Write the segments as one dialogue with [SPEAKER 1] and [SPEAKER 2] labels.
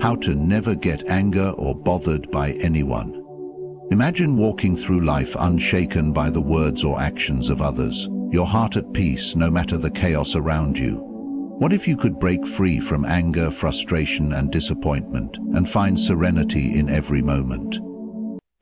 [SPEAKER 1] How to never get anger or bothered by anyone. Imagine walking through life unshaken by the words or actions of others, your heart at peace no matter the chaos around you. What if you could break free from anger, frustration, and disappointment and find serenity in every moment?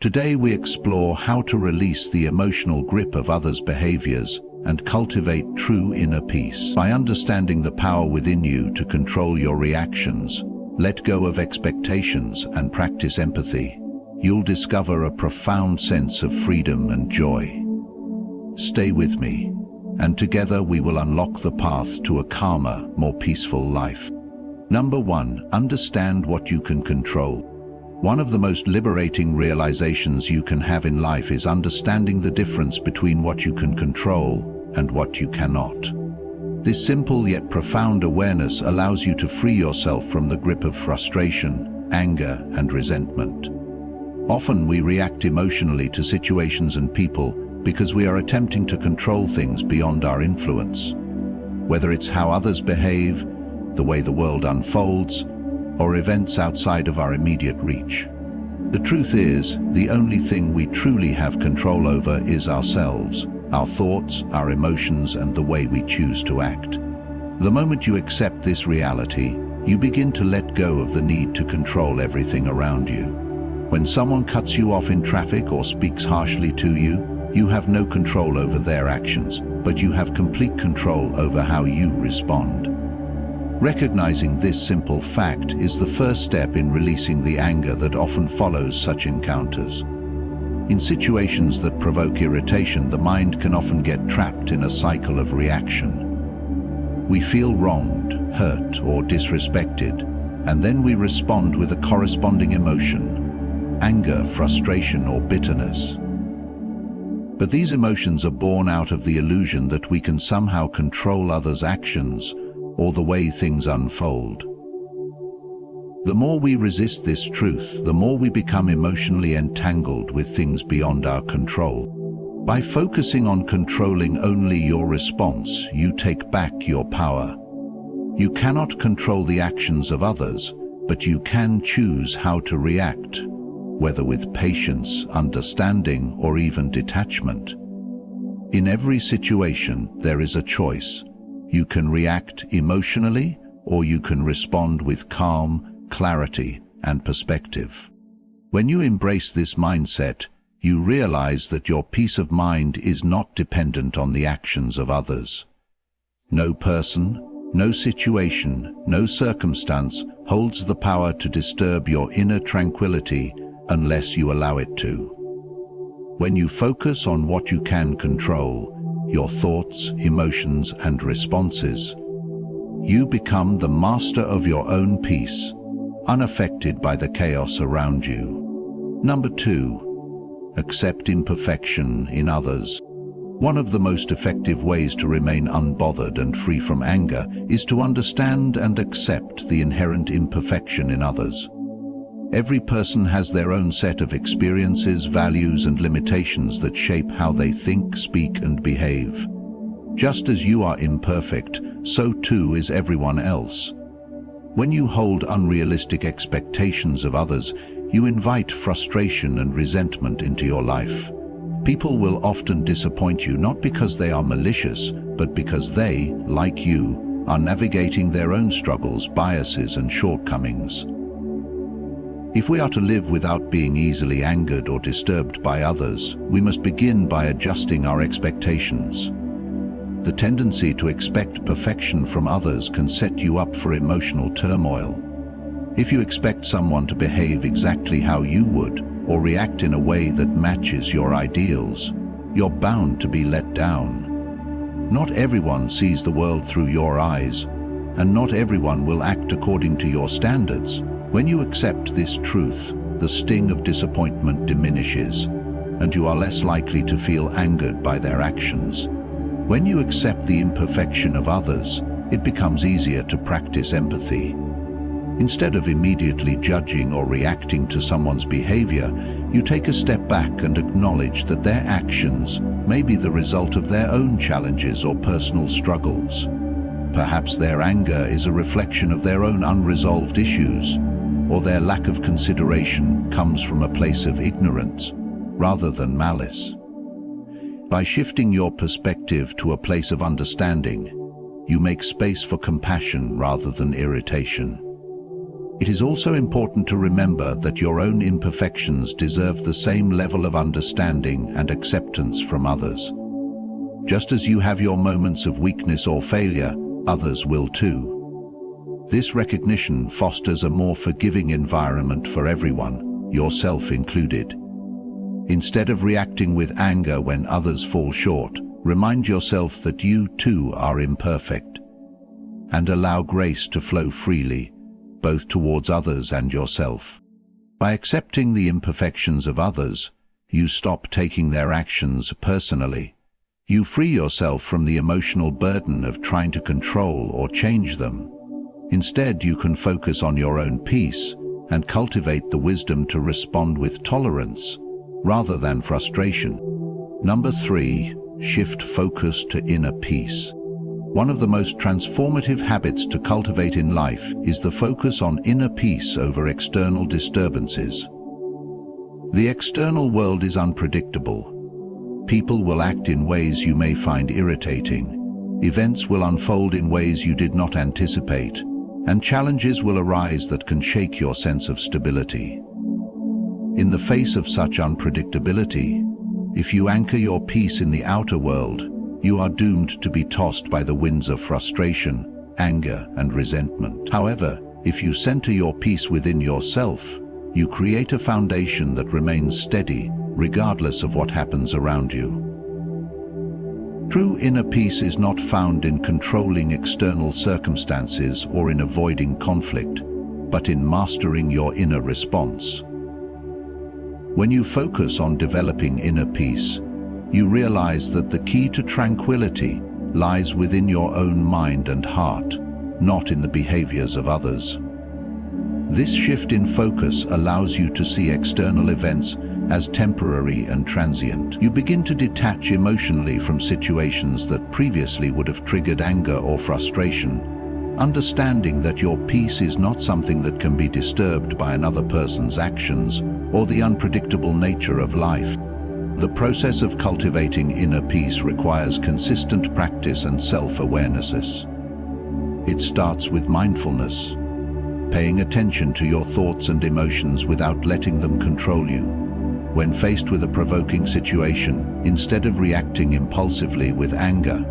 [SPEAKER 1] Today we explore how to release the emotional grip of others' behaviors and cultivate true inner peace. By understanding the power within you to control your reactions, let go of expectations, and practice empathy, you'll discover a profound sense of freedom and joy. Stay with me, and together we will unlock the path to a calmer, more peaceful life. Number 1. Understand what you can control. One of the most liberating realizations you can have in life is understanding the difference between what you can control and what you cannot. This simple yet profound awareness allows you to free yourself from the grip of frustration, anger, and resentment. Often we react emotionally to situations and people because we are attempting to control things beyond our influence. Whether it's how others behave, the way the world unfolds, or events outside of our immediate reach. The truth is, the only thing we truly have control over is ourselves, our thoughts, our emotions, and the way we choose to act. The moment you accept this reality, you begin to let go of the need to control everything around you. When someone cuts you off in traffic or speaks harshly to you, you have no control over their actions, but you have complete control over how you respond. Recognizing this simple fact is the first step in releasing the anger that often follows such encounters. In situations that provoke irritation, the mind can often get trapped in a cycle of reaction. We feel wronged, hurt, or disrespected, and then we respond with a corresponding emotion: anger, frustration, or bitterness. But these emotions are born out of the illusion that we can somehow control others' actions or the way things unfold. The more we resist this truth, the more we become emotionally entangled with things beyond our control. By focusing on controlling only your response, you take back your power. You cannot control the actions of others, but you can choose how to react, whether with patience, understanding, or even detachment. In every situation, there is a choice. You can react emotionally, or you can respond with calm, clarity, and perspective. When you embrace this mindset, you realize that your peace of mind is not dependent on the actions of others. No person, no situation, no circumstance holds the power to disturb your inner tranquility unless you allow it to. When you focus on what you can control, your thoughts, emotions, and responses, you become the master of your own peace, unaffected by the chaos around you. Number 2. Accept imperfection in others. One of the most effective ways to remain unbothered and free from anger is to understand and accept the inherent imperfection in others. Every person has their own set of experiences, values, and limitations that shape how they think, speak, and behave. Just as you are imperfect, so too is everyone else. When you hold unrealistic expectations of others, you invite frustration and resentment into your life. People will often disappoint you not because they are malicious, but because they, like you, are navigating their own struggles, biases, and shortcomings. If we are to live without being easily angered or disturbed by others, we must begin by adjusting our expectations. The tendency to expect perfection from others can set you up for emotional turmoil. If you expect someone to behave exactly how you would, or react in a way that matches your ideals, you're bound to be let down. Not everyone sees the world through your eyes, and not everyone will act according to your standards. When you accept this truth, the sting of disappointment diminishes, and you are less likely to feel angered by their actions. When you accept the imperfection of others, it becomes easier to practice empathy. Instead of immediately judging or reacting to someone's behavior, you take a step back and acknowledge that their actions may be the result of their own challenges or personal struggles. Perhaps their anger is a reflection of their own unresolved issues. or their lack of consideration comes from a place of ignorance rather than malice. By shifting your perspective to a place of understanding, you make space for compassion rather than irritation. It is also important to remember that your own imperfections deserve the same level of understanding and acceptance from others. Just as you have your moments of weakness or failure, others will too. This recognition fosters a more forgiving environment for everyone, yourself included. Instead of reacting with anger when others fall short, remind yourself that you too are imperfect, and allow grace to flow freely, both towards others and yourself. By accepting the imperfections of others, you stop taking their actions personally. You free yourself from the emotional burden of trying to control or change them. Instead, you can focus on your own peace and cultivate the wisdom to respond with tolerance rather than frustration. Number 3, shift focus to inner peace. One of the most transformative habits to cultivate in life is the focus on inner peace over external disturbances. The external world is unpredictable. People will act in ways you may find irritating. Events will unfold in ways you did not anticipate, and challenges will arise that can shake your sense of stability. In the face of such unpredictability, if you anchor your peace in the outer world, you are doomed to be tossed by the winds of frustration, anger, and resentment. However, if you center your peace within yourself, you create a foundation that remains steady, regardless of what happens around you. True inner peace is not found in controlling external circumstances or in avoiding conflict, but in mastering your inner response. When you focus on developing inner peace, you realize that the key to tranquility lies within your own mind and heart, not in the behaviors of others. This shift in focus allows you to see external events as temporary and transient. You begin to detach emotionally from situations that previously would have triggered anger or frustration, understanding that your peace is not something that can be disturbed by another person's actions or the unpredictable nature of life. The process of cultivating inner peace requires consistent practice and self-awareness. It starts with mindfulness, paying attention to your thoughts and emotions without letting them control you. When faced with a provoking situation, instead of reacting impulsively with anger,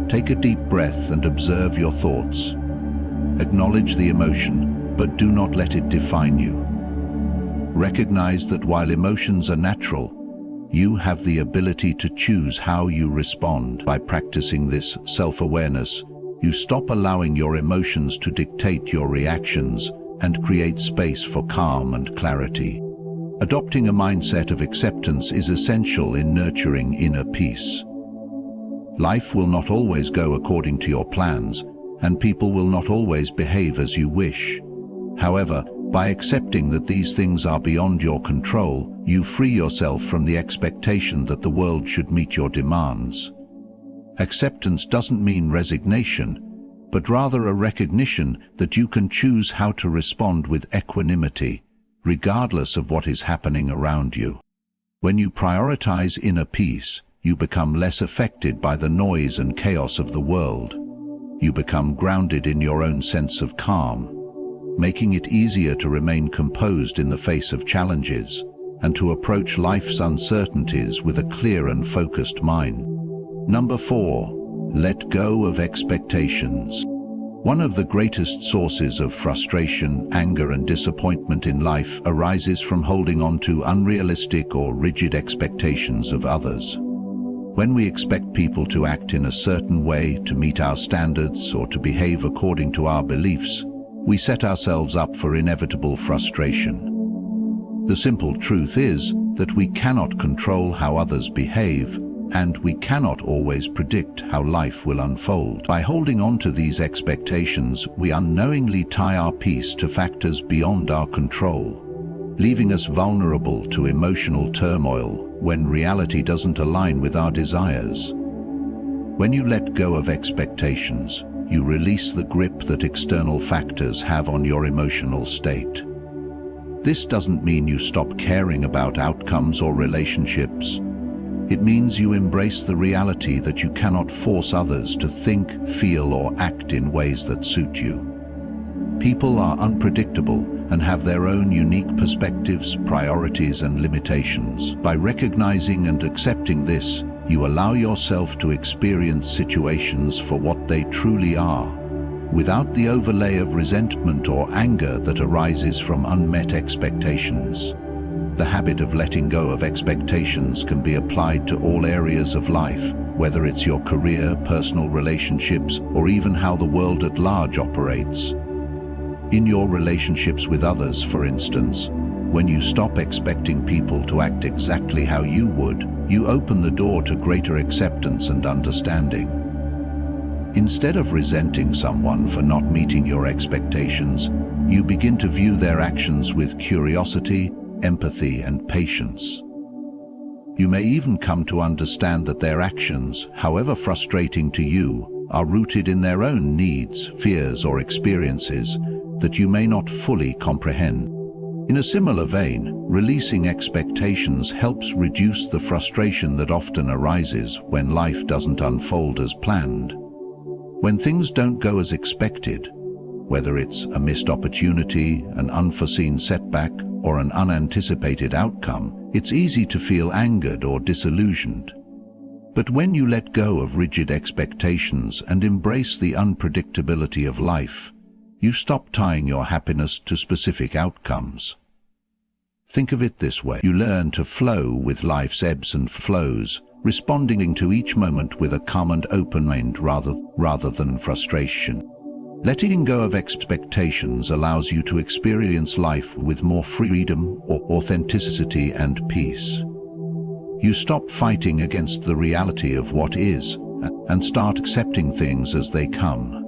[SPEAKER 1] take a deep breath and observe your thoughts. Acknowledge the emotion, but do not let it define you. Recognize that while emotions are natural, you have the ability to choose how you respond. By practicing this self-awareness, you stop allowing your emotions to dictate your reactions and create space for calm and clarity. Adopting a mindset of acceptance is essential in nurturing inner peace. Life will not always go according to your plans, and people will not always behave as you wish. However, by accepting that these things are beyond your control, you free yourself from the expectation that the world should meet your demands. Acceptance doesn't mean resignation, but rather a recognition that you can choose how to respond with equanimity, regardless of what is happening around you. When you prioritize inner peace, you become less affected by the noise and chaos of the world. You become grounded in your own sense of calm, making it easier to remain composed in the face of challenges and to approach life's uncertainties with a clear and focused mind. Number 4, let go of expectations. One of the greatest sources of frustration, anger, and disappointment in life arises from holding on to unrealistic or rigid expectations of others. When we expect people to act in a certain way, to meet our standards, or to behave according to our beliefs, we set ourselves up for inevitable frustration. The simple truth is that we cannot control how others behave, and we cannot always predict how life will unfold. By holding on to these expectations, we unknowingly tie our peace to factors beyond our control, leaving us vulnerable to emotional turmoil when reality doesn't align with our desires. When you let go of expectations, you release the grip that external factors have on your emotional state. This doesn't mean you stop caring about outcomes or relationships. It means you embrace the reality that you cannot force others to think, feel, or act in ways that suit you. People are unpredictable and have their own unique perspectives, priorities, and limitations. By recognizing and accepting this, you allow yourself to experience situations for what they truly are, without the overlay of resentment or anger that arises from unmet expectations. The habit of letting go of expectations can be applied to all areas of life, whether it's your career, personal relationships, or even how the world at large operates. In your relationships with others, for instance, when you stop expecting people to act exactly how you would, you open the door to greater acceptance and understanding. Instead of resenting someone for not meeting your expectations, you begin to view their actions with curiosity, empathy, and patience. You may even come to understand that their actions, however frustrating to you, are rooted in their own needs, fears, or experiences that you may not fully comprehend. In a similar vein, releasing expectations helps reduce the frustration that often arises when life doesn't unfold as planned. When things don't go as expected, whether it's a missed opportunity, an unforeseen setback, or an unanticipated outcome, it's easy to feel angered or disillusioned. But when you let go of rigid expectations and embrace the unpredictability of life, you stop tying your happiness to specific outcomes. Think of it this way: you learn to flow with life's ebbs and flows, responding to each moment with a calm and open mind rather than frustration. Letting go of expectations allows you to experience life with more freedom, authenticity, and peace. You stop fighting against the reality of what is and start accepting things as they come.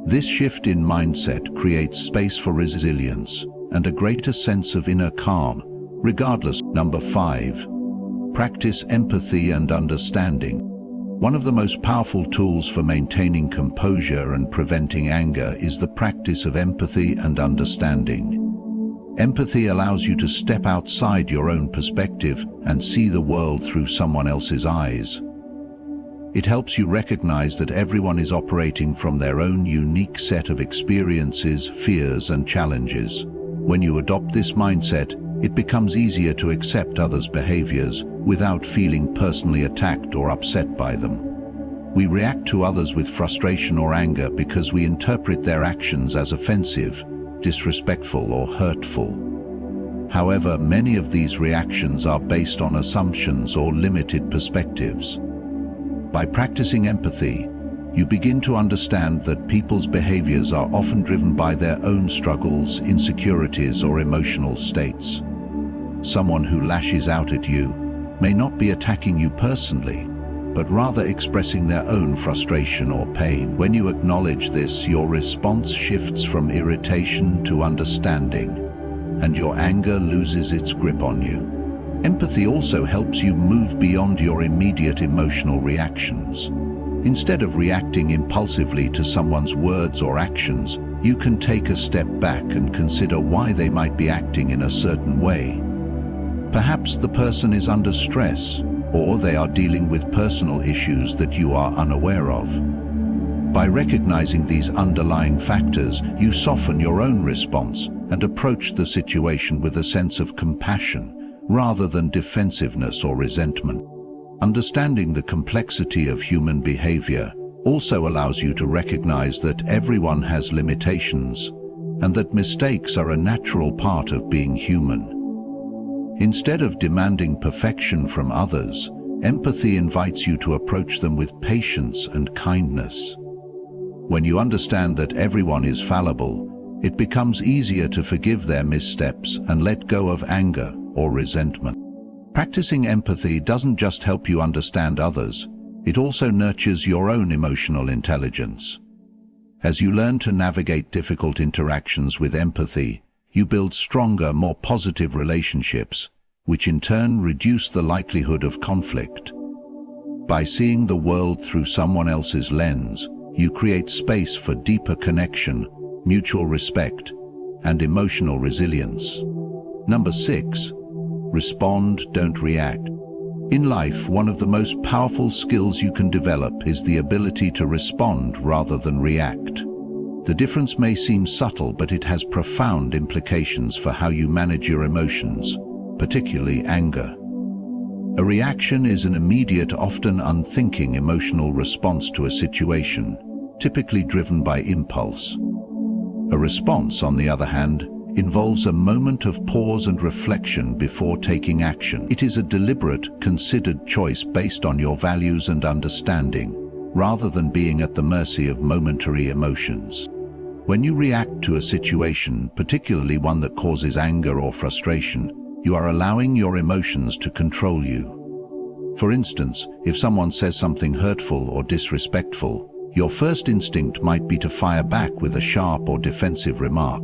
[SPEAKER 1] This shift in mindset creates space for resilience and a greater sense of inner calm, regardless. Number 5. Practice empathy and understanding. One of the most powerful tools for maintaining composure and preventing anger is the practice of empathy and understanding. Empathy allows you to step outside your own perspective and see the world through someone else's eyes. It helps you recognize that everyone is operating from their own unique set of experiences, fears, and challenges. When you adopt this mindset, it becomes easier to accept others' behaviors without feeling personally attacked or upset by them. We react to others with frustration or anger because we interpret their actions as offensive, disrespectful, or hurtful. However, many of these reactions are based on assumptions or limited perspectives. By practicing empathy, you begin to understand that people's behaviors are often driven by their own struggles, insecurities, or emotional states. Someone who lashes out at you may not be attacking you personally, but rather expressing their own frustration or pain. When you acknowledge this, your response shifts from irritation to understanding, and your anger loses its grip on you. Empathy also helps you move beyond your immediate emotional reactions. Instead of reacting impulsively to someone's words or actions, you can take a step back and consider why they might be acting in a certain way. Perhaps the person is under stress, or they are dealing with personal issues that you are unaware of. By recognizing these underlying factors, you soften your own response and approach the situation with a sense of compassion, rather than defensiveness or resentment. Understanding the complexity of human behavior also allows you to recognize that everyone has limitations, and that mistakes are a natural part of being human. Instead of demanding perfection from others, empathy invites you to approach them with patience and kindness. When you understand that everyone is fallible, it becomes easier to forgive their missteps and let go of anger or resentment. Practicing empathy doesn't just help you understand others, it also nurtures your own emotional intelligence. As you learn to navigate difficult interactions with empathy, you build stronger, more positive relationships, which in turn reduce the likelihood of conflict. By seeing the world through someone else's lens, you create space for deeper connection, mutual respect, and emotional resilience. Number 6. Respond, don't react. In life, one of the most powerful skills you can develop is the ability to respond rather than react. The difference may seem subtle, but it has profound implications for how you manage your emotions, particularly anger. A reaction is an immediate, often unthinking emotional response to a situation, typically driven by impulse. A response, on the other hand, involves a moment of pause and reflection before taking action. It is a deliberate, considered choice based on your values and understanding, rather than being at the mercy of momentary emotions. When you react to a situation, particularly one that causes anger or frustration, you are allowing your emotions to control you. For instance, if someone says something hurtful or disrespectful, your first instinct might be to fire back with a sharp or defensive remark.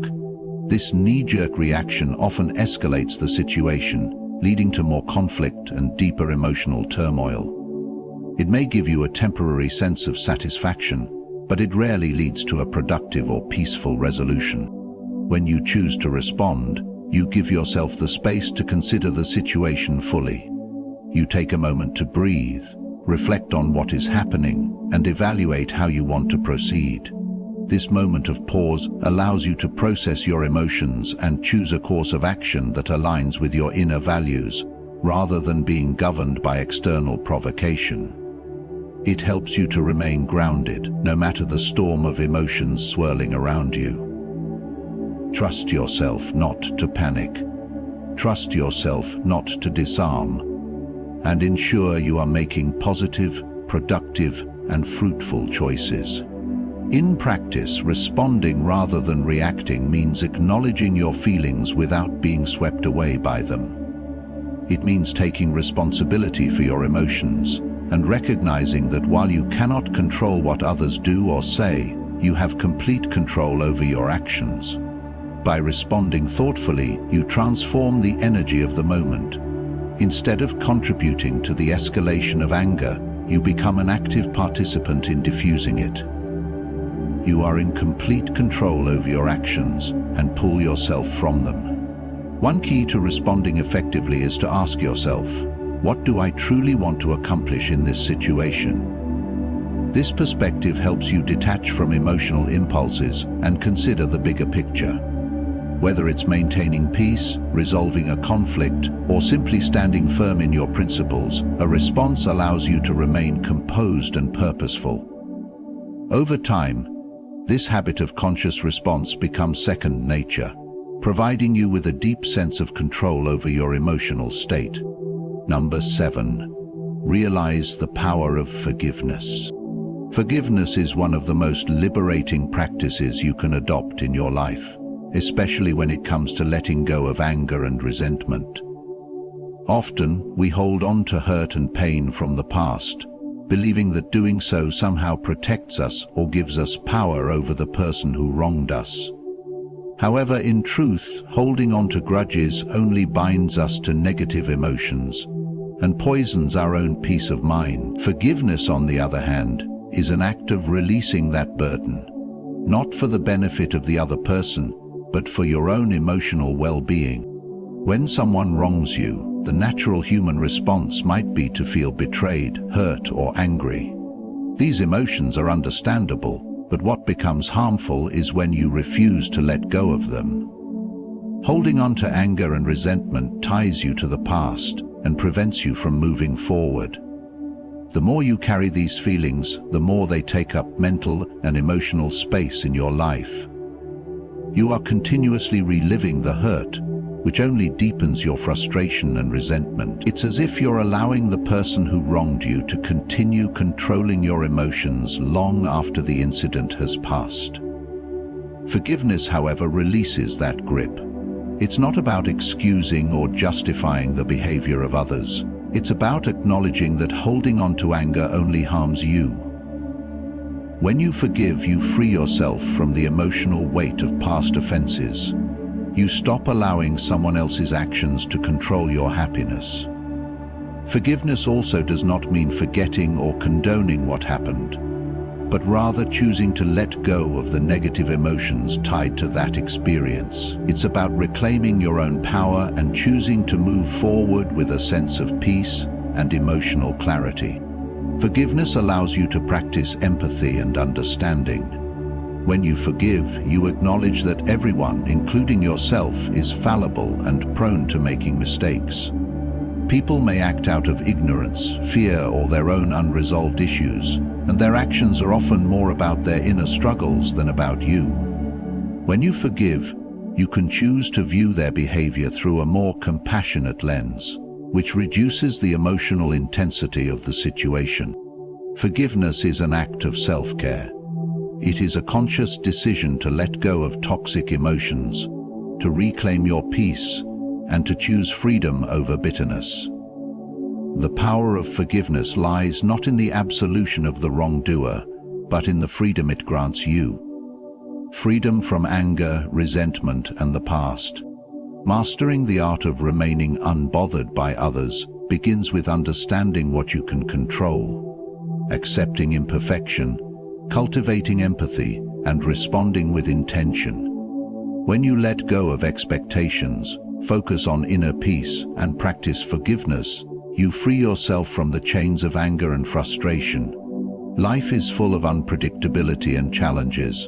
[SPEAKER 1] This knee-jerk reaction often escalates the situation, leading to more conflict and deeper emotional turmoil. It may give you a temporary sense of satisfaction, but it rarely leads to a productive or peaceful resolution. When you choose to respond, you give yourself the space to consider the situation fully. You take a moment to breathe, reflect on what is happening, and evaluate how you want to proceed. This moment of pause allows you to process your emotions and choose a course of action that aligns with your inner values, rather than being governed by external provocation. It helps you to remain grounded, no matter the storm of emotions swirling around you. Trust yourself not to panic. Trust yourself not to disarm. And ensure you are making positive, productive, and fruitful choices. In practice, responding rather than reacting means acknowledging your feelings without being swept away by them. It means taking responsibility for your emotions and recognizing that while you cannot control what others do or say, you have complete control over your actions. By responding thoughtfully, you transform the energy of the moment. Instead of contributing to the escalation of anger, you become an active participant in diffusing it. You are in complete control over your actions and pull yourself from them. One key to responding effectively is to ask yourself, what do I truly want to accomplish in this situation? This perspective helps you detach from emotional impulses and consider the bigger picture. Whether it's maintaining peace, resolving a conflict, or simply standing firm in your principles, a response allows you to remain composed and purposeful. Over time, this habit of conscious response becomes second nature, providing you with a deep sense of control over your emotional state. Number 7. Realize the power of forgiveness. Forgiveness is one of the most liberating practices you can adopt in your life, especially when it comes to letting go of anger and resentment. Often, we hold on to hurt and pain from the past, believing that doing so somehow protects us or gives us power over the person who wronged us. However, in truth, holding on to grudges only binds us to negative emotions and poisons our own peace of mind. Forgiveness, on the other hand, is an act of releasing that burden, not for the benefit of the other person, but for your own emotional well-being. When someone wrongs you, the natural human response might be to feel betrayed, hurt, or angry. These emotions are understandable, but what becomes harmful is when you refuse to let go of them. Holding on to anger and resentment ties you to the past and prevents you from moving forward. The more you carry these feelings, the more they take up mental and emotional space in your life. You are continuously reliving the hurt, which only deepens your frustration and resentment. It's as if you're allowing the person who wronged you to continue controlling your emotions long after the incident has passed. Forgiveness, however, releases that grip. It's not about excusing or justifying the behavior of others. It's about acknowledging that holding on to anger only harms you. When you forgive, you free yourself from the emotional weight of past offenses. You stop allowing someone else's actions to control your happiness. Forgiveness also does not mean forgetting or condoning what happened. but rather choosing to let go of the negative emotions tied to that experience. It's about reclaiming your own power and choosing to move forward with a sense of peace and emotional clarity. Forgiveness allows you to practice empathy and understanding. When you forgive, you acknowledge that everyone, including yourself, is fallible and prone to making mistakes. People may act out of ignorance, fear, or their own unresolved issues, and their actions are often more about their inner struggles than about you. When you forgive, you can choose to view their behavior through a more compassionate lens, which reduces the emotional intensity of the situation. Forgiveness is an act of self-care. It is a conscious decision to let go of toxic emotions, to reclaim your peace, and to choose freedom over bitterness. The power of forgiveness lies not in the absolution of the wrongdoer, but in the freedom it grants you. Freedom from anger, resentment, and the past. Mastering the art of remaining unbothered by others begins with understanding what you can control, accepting imperfection, cultivating empathy, and responding with intention. When you let go of expectations, focus on inner peace, and practice forgiveness, you free yourself from the chains of anger and frustration. Life is full of unpredictability and challenges,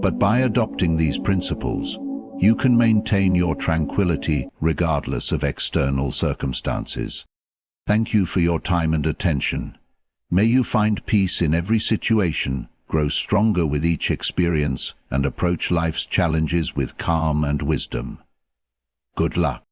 [SPEAKER 1] but by adopting these principles, you can maintain your tranquility regardless of external circumstances. Thank you for your time and attention. May you find peace in every situation, grow stronger with each experience, and approach life's challenges with calm and wisdom. Good luck.